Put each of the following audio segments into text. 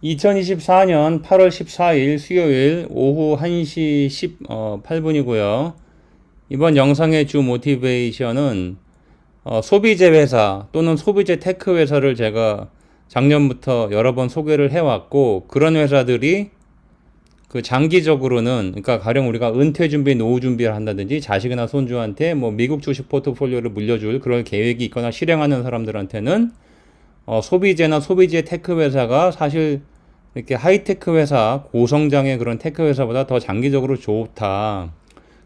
2024년 8월 14일 수요일 오후 1시 18분이고요. 이번 영상의 주 모티베이션은 소비재 회사 또는 소비재 테크 회사를 제가 작년부터 여러 번 소개를 해왔고, 그런 회사들이 그 장기적으로는, 그러니까 가령 우리가 은퇴 준비, 노후 준비를 한다든지 자식이나 손주한테 뭐 미국 주식 포트폴리오를 물려줄 그런 계획이 있거나 실행하는 사람들한테는 소비재나 소비재 테크 회사가 사실 이렇게 하이테크 회사, 고성장의 그런 테크 회사보다 더 장기적으로 좋다.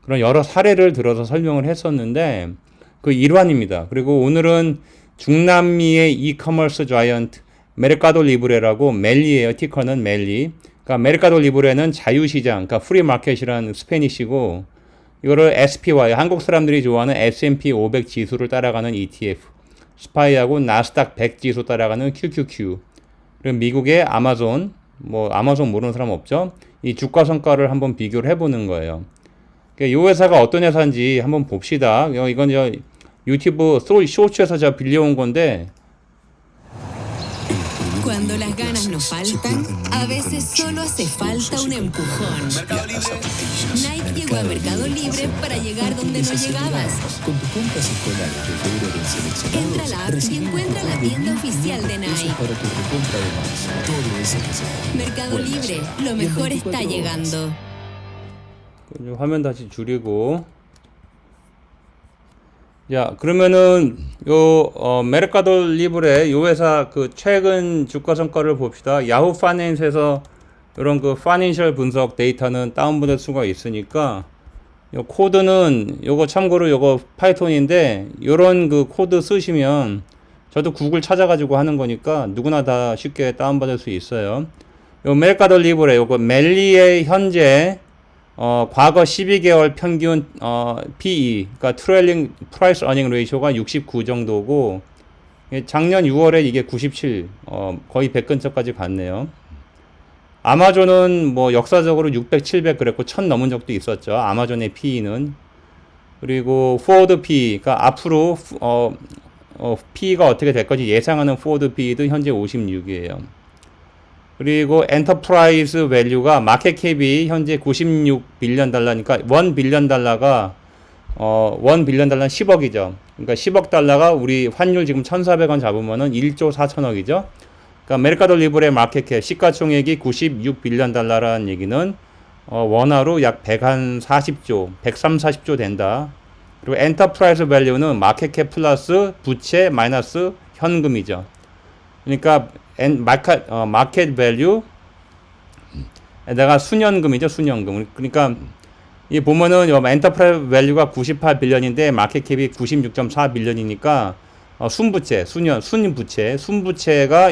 그런 여러 사례를 들어서 설명을 했었는데 그 일환입니다. 그리고 오늘은 중남미의 이커머스 자이언트 메르카도 리브레라고, 멜리예요. 티커는 멜리. 그러니까 메르카도 리브레는 자유시장, 그러니까 프리 마켓이라는 스페니쉬고, 이거를 SPY, 한국 사람들이 좋아하는 S&P 500 지수를 따라가는 ETF, 스파이하고 나스닥 100 지수 따라가는 QQQ, 그리고 미국의 아마존, 뭐 아마존 모르는 사람 없죠? 이 주가 성과를 한번 비교를 해보는 거예요. 이 회사가 어떤 회사인지 한번 봅시다. 이건 저 유튜브 쇼츠에서 제가 빌려온 건데, Cuando las ganas nos faltan, a veces solo hace falta un empujón. Nike llegó a Mercado Libre para llegar donde no llegabas. Con tus compras escolares de febrero del seleccionado, Entra a la app y encuentra la tienda oficial de Nike. para tu recompra de marzo. Todo ese que se Mercado Libre, lo mejor está llegando. 화면 다시 줄이고. 자, 그러면은 메르카도 리브레 요 회사 그 최근 주가 성과를 봅시다. 야후 파이낸스에서 이런 그 파이낸셜 분석 데이터는 다운받을 수가 있으니까, 요 코드는 요거 참고로 요거 파이썬인데, 요런 그 코드 쓰시면, 저도 구글 찾아가지고 하는 거니까 누구나 다 쉽게 다운받을 수 있어요. 요 메르카도 리브레 요거 멜리의 현재 과거 12개월 평균 PE, 그러니까 트레일링 프라이스 어닝 레이쇼가 69 정도고, 작년 6월에 이게 97, 거의 100 근처까지 갔네요. 아마존은 뭐 역사적으로 600, 700 그랬고 1000 넘은 적도 있었죠. 아마존의 PE는. 그리고 포워드 PE, 그러니까 앞으로 PE가 어떻게 될 건지 예상하는 포워드 PE도 현재 56이에요. 그리고 엔터프라이즈 밸류가 마켓 캡이 현재 96빌리언 달러니까 1빌리언 달러가 1빌리언 달러는 10억이죠. 그러니까 10억 달러가 우리 환율 지금 1,400원 잡으면은 1조 4천억이죠. 그러니까 메르카도 리브레 마켓 캡 시가총액이 96빌리언 달러라는 얘기는 원화로 약 140조, 130, 40조 된다. 그리고 엔터프라이즈 밸류는 마켓 캡 플러스 부채 마이너스 현금이죠. 그러니까 마켓 밸류 에다가 순연금이죠. 순연금. 그러니까 이 보면은 엔터프라이즈 밸류가 98빌리언인데 마켓 캡이 96.4빌리언이니까 순부채가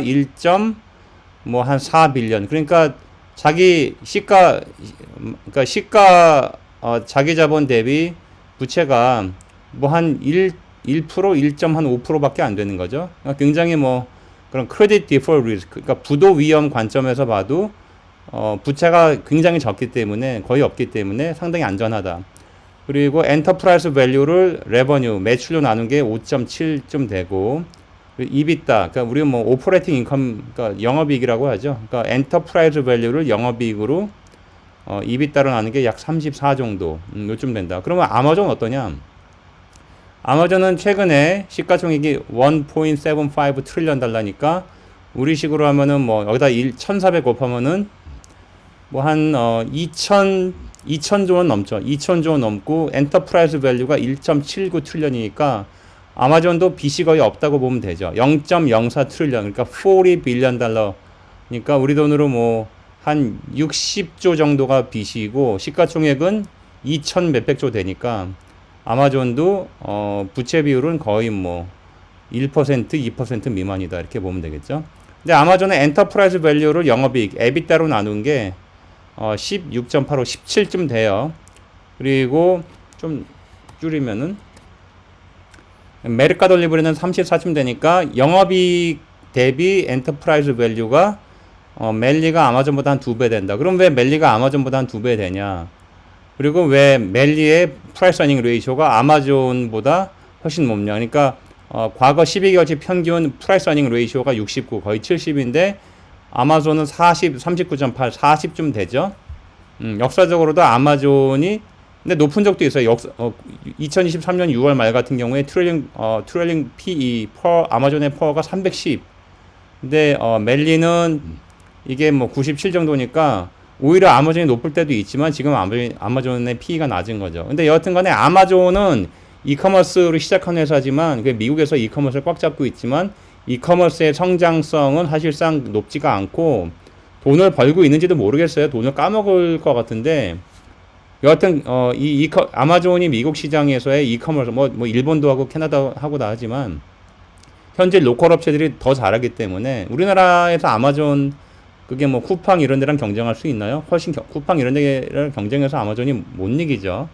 1.4빌리언. 그러니까 자기 시가, 그러니까 자기 자본 대비 부채가 뭐 한 1%, 1.5%밖에 안 되는 거죠. 그러니까 굉장히 그런 크레딧 디폴트 리스크, 그러니까 부도 위험 관점에서 봐도 부채가 굉장히 적기 때문에, 거의 없기 때문에 상당히 안전하다. 그리고 엔터프라이즈 밸류를 레버뉴, 매출로 나눈 게 5.7쯤 되고, 이비타, 그러니까 우리가 오퍼레이팅 인컴, 그러니까 영업이익이라고 하죠. 그러니까 엔터프라이즈 밸류를 영업이익으로 이비타로 나눈 게 약 34 정도, 요쯤 된다. 그러면 아마존 어떠냐? 아마존은 최근에 시가총액이 1.75 트릴리언 달러니까 우리식으로 하면은 여기다 1,400 곱하면은 한 2,000조 원 넘죠. 2,000조 원 넘고 엔터프라이즈 밸류가 1.79 트릴리언이니까 아마존도 빚이 거의 없다고 보면 되죠. 0.04 트릴리언, 그러니까 40빌리언 달러. 그러니까 우리 돈으로 한 60조 정도가 빚이고, 시가총액은 2,000 몇백 조 되니까 아마존도 부채 비율은 거의 1%, 2% 미만이다, 이렇게 보면 되겠죠. 근데 아마존은 엔터프라이즈 밸류를 영업이익, 에비타로 나눈 게 16.85, 17쯤 돼요. 그리고 좀 줄이면은 메르카도 리브레는 34쯤 되니까 영업이익 대비 엔터프라이즈 밸류가 멜리가 아마존보다 한 2배 된다. 그럼 왜 멜리가 아마존보다 한 2배 되냐? 그리고 왜 멜리의 프라이스 어닝 레이쇼가 아마존보다 훨씬 높냐? 그러니까 과거 12개월치 평균 프라이스 어닝 레이쇼가 69, 거의 70인데 아마존은 39.8, 40쯤 되죠. 역사적으로도 아마존이 근데 높은 적도 있어요. 2023년 6월 말 같은 경우에 트레일링 PE 아마존의 퍼가 310. 근데 멜리는 이게 뭐 97 정도니까 오히려 아마존이 높을 때도 있지만 지금 아마존의 PE가 낮은 거죠. 근데 여하튼간에 아마존은 이커머스로 시작한 회사지만 미국에서 이커머스를 꽉 잡고 있지만 이커머스의 성장성은 사실상 높지가 않고 돈을 벌고 있는지도 모르겠어요. 돈을 까먹을 것 같은데 여하튼 아마존이 미국 시장에서의 이커머스 뭐 일본도 하고 캐나다 하고 다 하지만 현재 로컬 업체들이 더 잘하기 때문에 우리나라에서 아마존 그게 뭐 쿠팡 이런 데랑 경쟁할 수 있나요? 훨씬 쿠팡 이런 데랑 경쟁해서 아마존이 못 이기죠.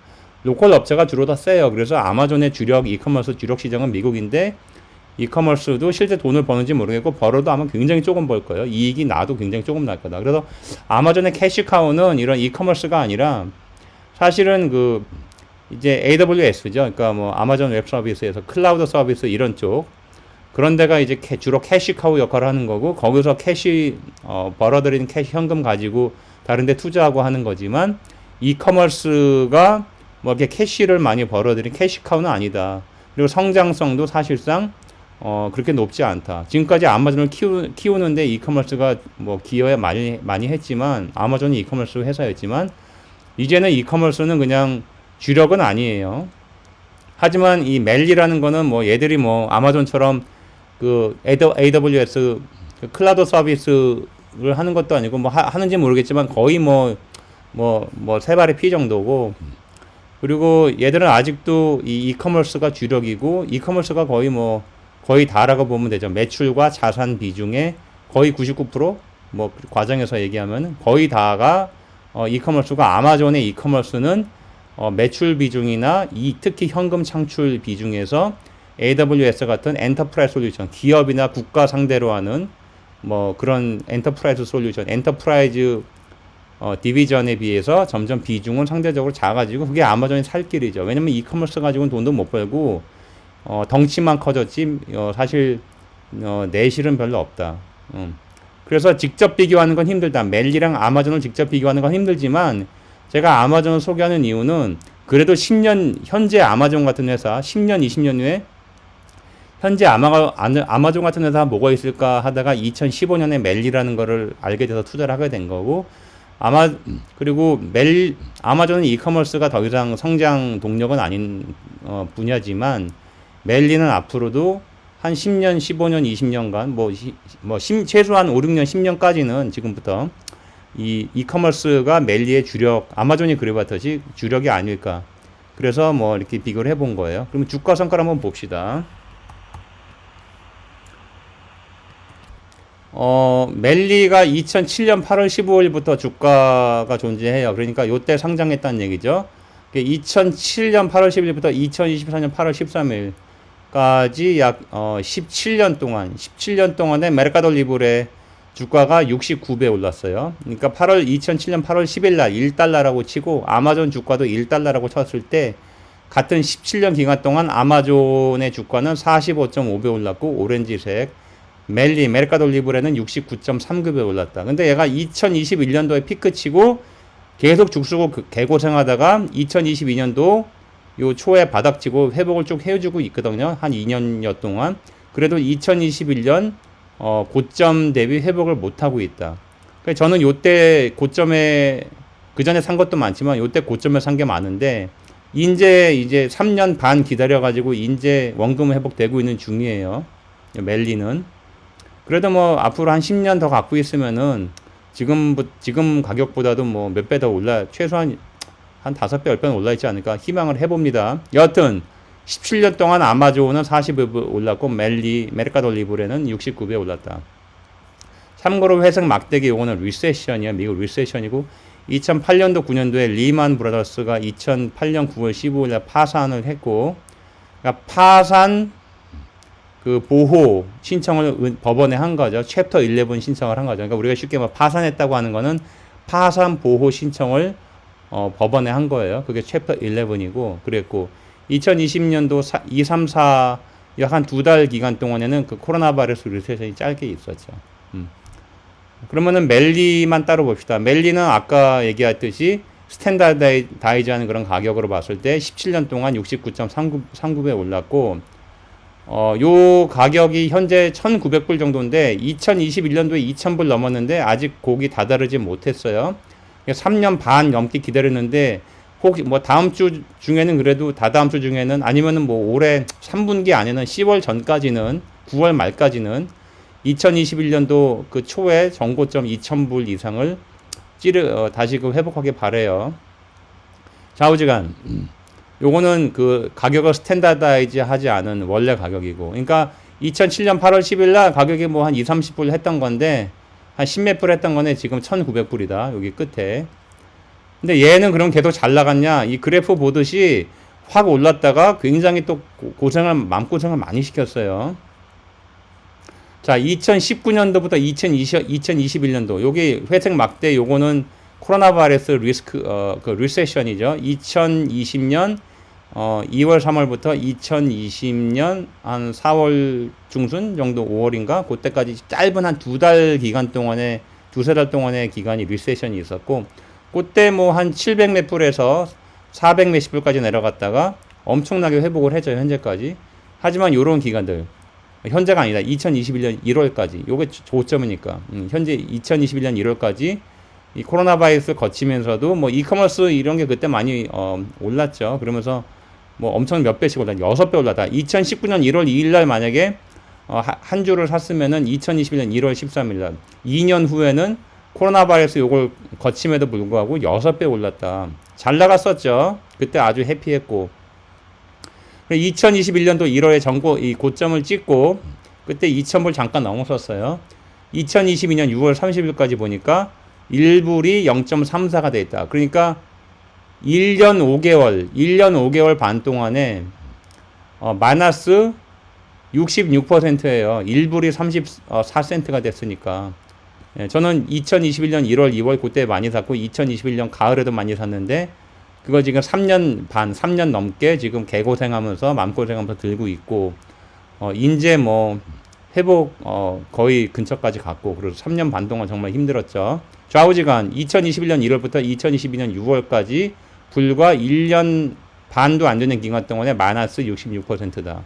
로컬 업체가 주로 더 세요. 그래서 아마존의 이커머스 주력 시장은 미국인데 이커머스도 실제 돈을 버는지 모르겠고 벌어도 아마 굉장히 조금 벌 거예요. 이익이 나도 굉장히 조금 날 거다. 그래서 아마존의 캐시카우는 이런 이커머스가 아니라 사실은 이제 AWS죠. 그러니까 뭐 아마존 웹 서비스에서 클라우드 서비스 이런 쪽 그런 데가 이제 주로 캐시카우 역할을 하는 거고 거기서 벌어들인 현금 가지고 다른 데 투자하고 하는 거지만 이커머스가 뭐 이렇게 캐시를 많이 벌어들인 캐시카우는 아니다. 그리고 성장성도 사실상 그렇게 높지 않다. 지금까지 아마존을 키우는데 이커머스가 뭐 기여에 많이 했지만 아마존이 이커머스 회사였지만 이제는 이커머스는 그냥 주력은 아니에요. 하지만 이 멜리라는 거는 뭐 얘들이 뭐 아마존처럼 AWS 클라우드 서비스를 하는 것도 아니고 뭐 하는지 모르겠지만 거의 세 발의 피 정도고 그리고 얘들은 아직도 이 이커머스가 주력이고 이커머스가 거의 다라고 보면 되죠. 매출과 자산 비중의 거의 99% 뭐 과정에서 얘기하면 거의 다가 이커머스가 아마존의 이커머스는 매출 비중이나 특히 현금 창출 비중에서 AWS 같은 엔터프라이즈 솔루션 기업이나 국가 상대로 하는 뭐 그런 엔터프라이즈 솔루션 엔터프라이즈 디비전에 비해서 점점 비중은 상대적으로 작아지고 그게 아마존이 살 길이죠. 왜냐면 이커머스 가지고는 돈도 못 벌고 덩치만 커졌지 사실 내실은 별로 없다. 그래서 직접 비교하는 건 힘들다. 멜리랑 아마존을 직접 비교하는 건 힘들지만 제가 아마존을 소개하는 이유는 그래도 10년 현재 아마존 같은 회사 10년 20년 후에 현재 아마존 같은 회사가 뭐가 있을까 하다가 2015년에 멜리라는 거를 알게 돼서 투자를 하게 된 거고 그리고 아마존은 이커머스가 더 이상 성장 동력은 아닌 분야지만 멜리는 앞으로도 한 10년, 15년, 20년간 최소한 5, 6년, 10년까지는 지금부터 이커머스가 멜리의 주력, 아마존이 그래봤듯이 주력이 아닐까. 그래서 뭐 이렇게 비교를 해본 거예요. 그러면 주가 성과를 한번 봅시다. 멜리가 2007년 8월 15일부터 주가가 존재해요. 그러니까 요때 상장했다는 얘기죠. 2007년 8월 11일부터 2024년 8월 13일까지 약 17년 동안에 메르카도 리브레 주가가 69배 올랐어요. 그러니까 2007년 8월 10일 날 1달러라고 치고 아마존 주가도 1달러라고 쳤을 때 같은 17년 기간 동안 아마존의 주가는 45.5배 올랐고 오렌지색 메르카도 리브레는 69.3급에 올랐다. 근데 얘가 2021년도에 피크 치고 계속 죽쓰고 개고생하다가 2022년도 요 초에 바닥치고 회복을 쭉 해주고 있거든요. 한 2년여 동안. 그래도 2021년 고점 대비 회복을 못하고 있다. 그래서 저는 요때 고점에 그 전에 산 것도 많지만 요때 고점에 산 게 많은데 이제 3년 반 기다려가지고 이제 원금 회복되고 있는 중이에요. 멜리는. 그래도 뭐 앞으로 한 10년 더 갖고 있으면은 지금 가격보다도 뭐 몇 배 더 최소한 한 5배, 10배는 올라 있지 않을까 희망을 해봅니다. 여하튼 17년 동안 아마존은 40배 올랐고 메르카도 리브레는 69배 올랐다. 참고로 회색 막대기 요거는 리세션이야. 미국 리세션이고 2008년도 9년도에 리만 브라더스가 2008년 9월 15일에 파산을 했고 그러니까 파산 보호 신청을 법원에 한 거죠. 챕터 11 신청을 한 거죠. 그러니까 우리가 쉽게 파산했다고 하는 거는 파산 보호 신청을 법원에 한 거예요. 그게 챕터 11이고 그랬고 2020년도 2, 3, 4 약 한 2달 기간 동안에는 그 코로나 바이러스 리세션이 짧게 있었죠. 그러면은 멜리만 따로 봅시다. 멜리는 아까 얘기했듯이 스탠다드아이즈하는 그런 가격으로 봤을 때 17년 동안 69.39배 올랐고, 요 가격이 현재 1,900불 정도인데 2021년도에 2,000불 넘었는데 아직 곡이 다다르지 못했어요. 3년 반 넘게 기다렸는데 혹 뭐 다음 주 중에는 그래도 다다음 주 중에는 아니면은 뭐 올해 3분기 안에는 10월 전까지는 9월 말까지는 2021년도 그 초에 정고점 2,000불 이상을 다시 그 회복하길 바래요. 좌우지간. 요거는 그 가격을 스탠다드아이즈 하지 않은 원래 가격이고. 그러니까 2007년 8월 10일 날 가격이 뭐 한 2, 30불 했던 건데 한 10몇 불 했던 거네. 지금 1,900불이다. 여기 끝에. 근데 얘는 그럼 계속 잘 나갔냐? 이 그래프 보듯이 확 올랐다가 굉장히 또 마음고생을 많이 시켰어요. 자, 2019년도부터 2021년도. 요게 회색 막대 요거는 코로나 바이러스 리세션이죠. 2020년 2월 3월부터 2020년 한 4월 중순 정도 5월인가 그때까지 짧은 한 두세 달 동안의 기간이 리세션이 있었고, 그때 뭐 한 700 몇 불에서 400 몇십 불까지 내려갔다가 엄청나게 회복을 했죠, 현재까지. 하지만 요런 기간들, 현재가 아니다. 2021년 1월까지. 요게 고점이니까. 현재 2021년 1월까지 이 코로나 바이러스 거치면서도 뭐 이커머스 이런 게 그때 많이 올랐죠. 그러면서 뭐 엄청 몇 배씩 올랐다. 6배 올랐다. 2019년 1월 2일 날 만약에 한 주를 샀으면은 2021년 1월 13일 날 2년 후에는 코로나 바이러스 요걸 거침에도 불구하고 6배 올랐다. 잘 나갔었죠. 그때 아주 해피했고. 2021년도 1월에 이 고점을 찍고 그때 2,000불 잠깐 넘었었어요. 2022년 6월 30일까지 보니까 1불이 0.34가 돼 있다. 그러니까 1년 5개월 반 동안에 마이너스 66%예요. 1불이 34센트가 됐으니까. 예, 저는 2021년 1월, 2월 그때 많이 샀고 2021년 가을에도 많이 샀는데 그거 지금 3년 넘게 지금 개고생하면서 마음고생하면서 들고 있고, 인제 뭐 회복 거의 근처까지 갔고, 그래서 3년 반 동안 정말 힘들었죠. 좌우지간 2021년 1월부터 2022년 6월까지 불과 1년 반도 안 되는 기간 동안에 마이너스 66%다.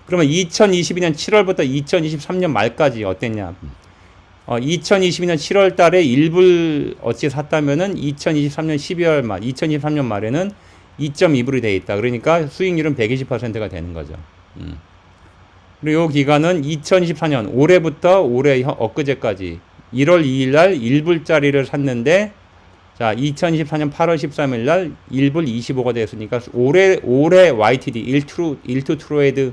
그러면 2022년 7월부터 2023년 말까지 어땠냐? 2022년 7월 달에 1불 어치 샀다면은 2023년 12월 말, 2023년 말에는 2.2불이 돼 있다. 그러니까 수익률은 120%가 되는 거죠. 그리고 이 기간은 2024년 올해부터 올해 엊그제까지 1월 2일 날 1불짜리를 샀는데, 자, 2024년 8월 13일 날 1불 25가 되었으니까 올해 YTD 1 to trade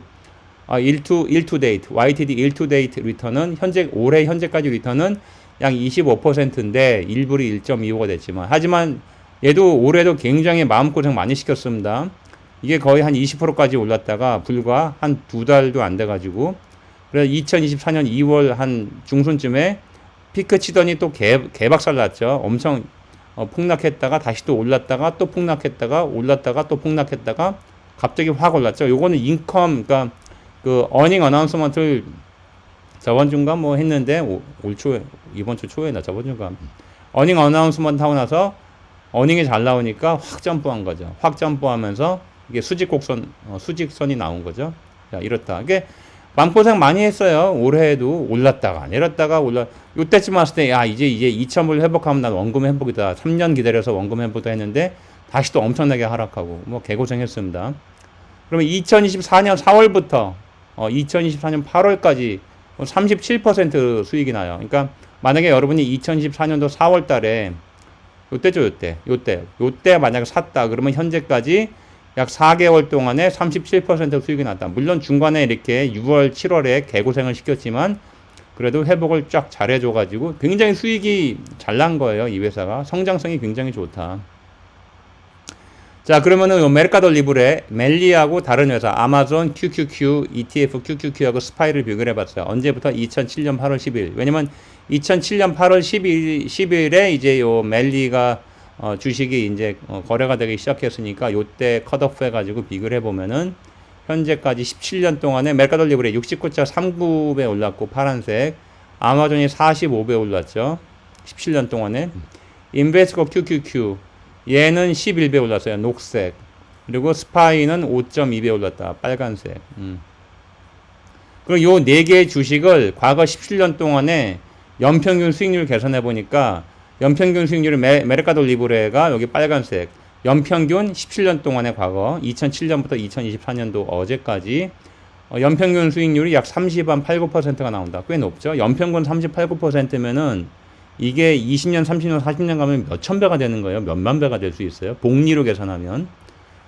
1 to date YTD 1 to date 리턴은 올해 현재까지 리턴은 약 25%인데 1불이 1.25가 됐지만, 하지만 얘도 올해도 굉장히 마음고생 많이 시켰습니다. 이게 거의 한 20%까지 올랐다가 불과 한 2달도 안 돼가지고, 그래서 2024년 2월 한 중순쯤에 피크 치더니 또 개박살 났죠. 엄청 폭락했다가 다시 또 올랐다가 또 폭락했다가 올랐다가 또 폭락했다가 갑자기 확 올랐죠. 요거는 그러니까 그 어닝 어나운스먼트를 저번 주인가 뭐 했는데 이번 주 초에나 저번 주인가 어닝 어나운스먼트 하고 나서 어닝이 잘 나오니까 확 점프한 거죠. 확 점프하면서 이게 수직선이 나온 거죠. 자, 이렇다. 이게 마음고생 많이 했어요. 올해에도 올랐다가 내렸다가 요때쯤 왔을 때 이제 2,000불 회복하면 난 원금 회복이다. 3년 기다려서 원금 회복도 했는데 다시 또 엄청나게 하락하고 뭐 개고생했습니다. 그러면 2024년 4월부터 2024년 8월까지 37% 수익이 나요. 그러니까 만약에 여러분이 2024년도 4월 달에 요때 만약에 샀다 그러면 현재까지 약 4개월 동안에 37% 수익이 났다. 물론 중간에 이렇게 6월, 7월에 개고생을 시켰지만 그래도 회복을 쫙 잘해줘가지고 굉장히 수익이 잘 난 거예요. 이 회사가 성장성이 굉장히 좋다. 자, 그러면은 요 메르카도 리브레 멜리하고 다른 회사 아마존 QQQ, ETF QQQ하고 스파이를 비교를 해봤어요. 언제부터? 2007년 8월 10일. 왜냐면 2007년 8월 10일에 이제 요 멜리가 주식이 이제 거래가 되기 시작했으니까 요때 컷오프 해가지고 비교를 해보면은 현재까지 17년 동안에 메르카도 리브레 69.39배 올랐고 파란색, 아마존이 45배 올랐죠. 17년 동안에. 인베스코 QQQ 얘는 11배 올랐어요. 녹색. 그리고 스파이는 5.2배 올랐다. 빨간색. 그리고 요 4개의 주식을 과거 17년 동안에 연평균 수익률 계산해 보니까 연평균 수익률은 메르카도 리브레가 여기 빨간색. 연평균 17년 동안의 과거 2007년부터 2024년도 어제까지 연평균 수익률이 약 30.89%가 나온다. 꽤 높죠. 연평균 38.9%면은 이게 20년, 30년, 40년 가면 몇천 배가 되는 거예요. 몇만 배가 될 수 있어요. 복리로 계산하면.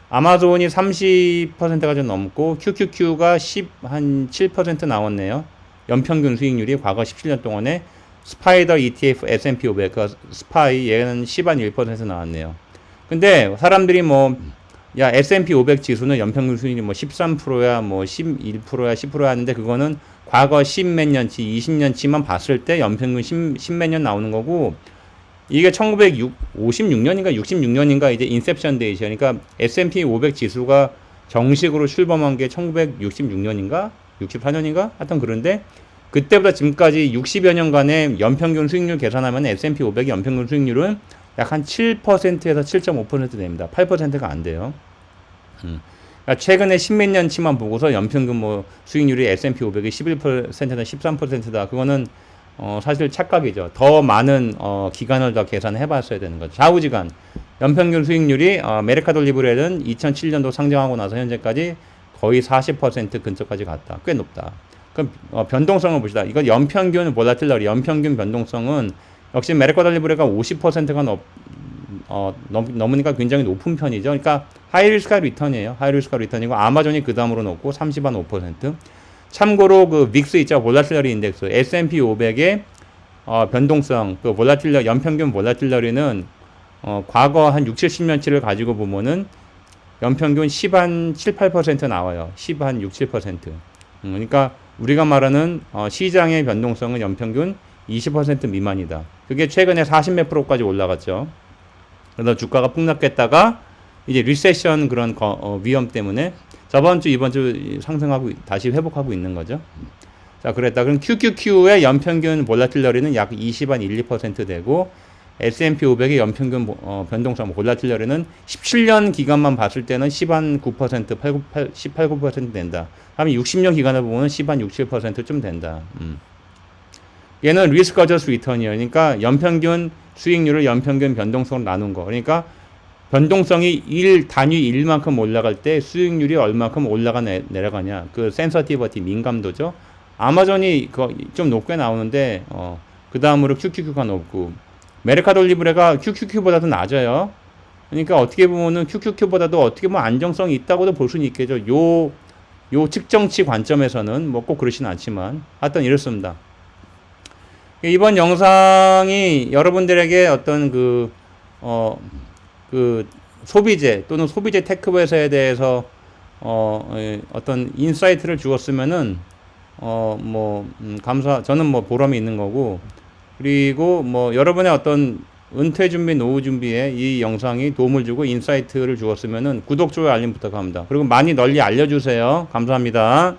아마존이 30%가 좀 넘고 QQQ가 7% 나왔네요. 연평균 수익률이 과거 17년 동안에 스파이더 ETF S&P 500, 그 스파이 얘는 10.1% 나왔네요. 근데 사람들이 뭐 야 S&P 500 지수는 연평균 수익률이 뭐 13%야 뭐 11%야 10%야 하는데 그거는 과거 10몇 년치 20년치만 봤을 때 연평균 10몇 년 나오는 거고 이게 1956년인가 66년인가 이제 인셉션 데이죠. 그러니까 S&P 500 지수가 정식으로 출범한 게 1966년인가 64년인가 하여튼 그런데 그때부터 지금까지 60여 년간의 연평균 수익률 계산하면 S&P 500의 연평균 수익률은 약 한 7%에서 7.5% 됩니다. 8%가 안 돼요. 그러니까 최근에 10몇 년치만 보고서 연평균 뭐 수익률이 S&P 500이 11%나 13%다. 그거는 사실 착각이죠. 더 많은 기간을 더 계산해 봤어야 되는 거죠. 좌우지간 연평균 수익률이 메르카도 리브레는 2007년도 상장하고 나서 현재까지 거의 40% 근처까지 갔다. 꽤 높다. 그럼 변동성을 보시다. 이건 연평균 볼라틸러리, 연평균 변동성은 역시 메르카도 리브레가 50%가 넘으니까 굉장히 높은 편이죠. 그러니까 하이리스크 리턴이에요. 하이리스크 리턴이고 아마존이 그 다음으로 높고 30.5%. 참고로 그 빅스 있죠. 볼라틸러리 인덱스. S&P 500의 변동성, 그 볼라틸러 연평균 볼라틸러리는 과거 한 6, 70년치를 가지고 보면은 연평균 10한 7, 8% 나와요. 10한 6, 7%. 그러니까 우리가 말하는 시장의 변동성은 연평균 20% 미만이다. 그게 최근에 40몇 프로까지 올라갔죠. 그래서 주가가 폭락했다가 이제 리세션 그런 위험 때문에 저번 주 이번 주 상승하고 다시 회복하고 있는 거죠. 자, 그랬다. 그럼 QQQ의 연평균 볼라틸러리는 약 20한 1, 2% 되고 S&P 500의 연평균 변동성 볼라틸러리는 17년 기간만 봤을 때는 10한 9%, 18, 9% 된다. 하면 60년 기간을 보면 10한 6, 7%쯤 된다. 얘는 리스크 어저스 리턴이에요. 그러니까 연평균 수익률을 연평균 변동성으로 나눈 거. 그러니까 변동성이 단위 1만큼 올라갈 때 수익률이 얼마큼 내려가냐. 그 센서티버티 민감도죠. 아마존이 좀 높게 나오는데 그 다음으로 QQQ가 높고 메르카도 리브레가 QQQ보다도 낮아요. 그러니까 어떻게 보면은 QQQ보다도 어떻게 보면 안정성이 있다고도 볼 수는 있겠죠. 요 측정치 관점에서는 뭐 꼭 그렇진 않지만 하여튼 이렇습니다. 이번 영상이 여러분들에게 어떤 그 소비재 또는 소비재 테크 회사에 대해서 어떤 인사이트를 주었으면은 저는 뭐 보람이 있는 거고 그리고 뭐 여러분의 어떤 은퇴 준비, 노후 준비에 이 영상이 도움을 주고 인사이트를 주었으면은 구독, 좋아요, 알림 부탁합니다. 그리고 많이 널리 알려주세요. 감사합니다.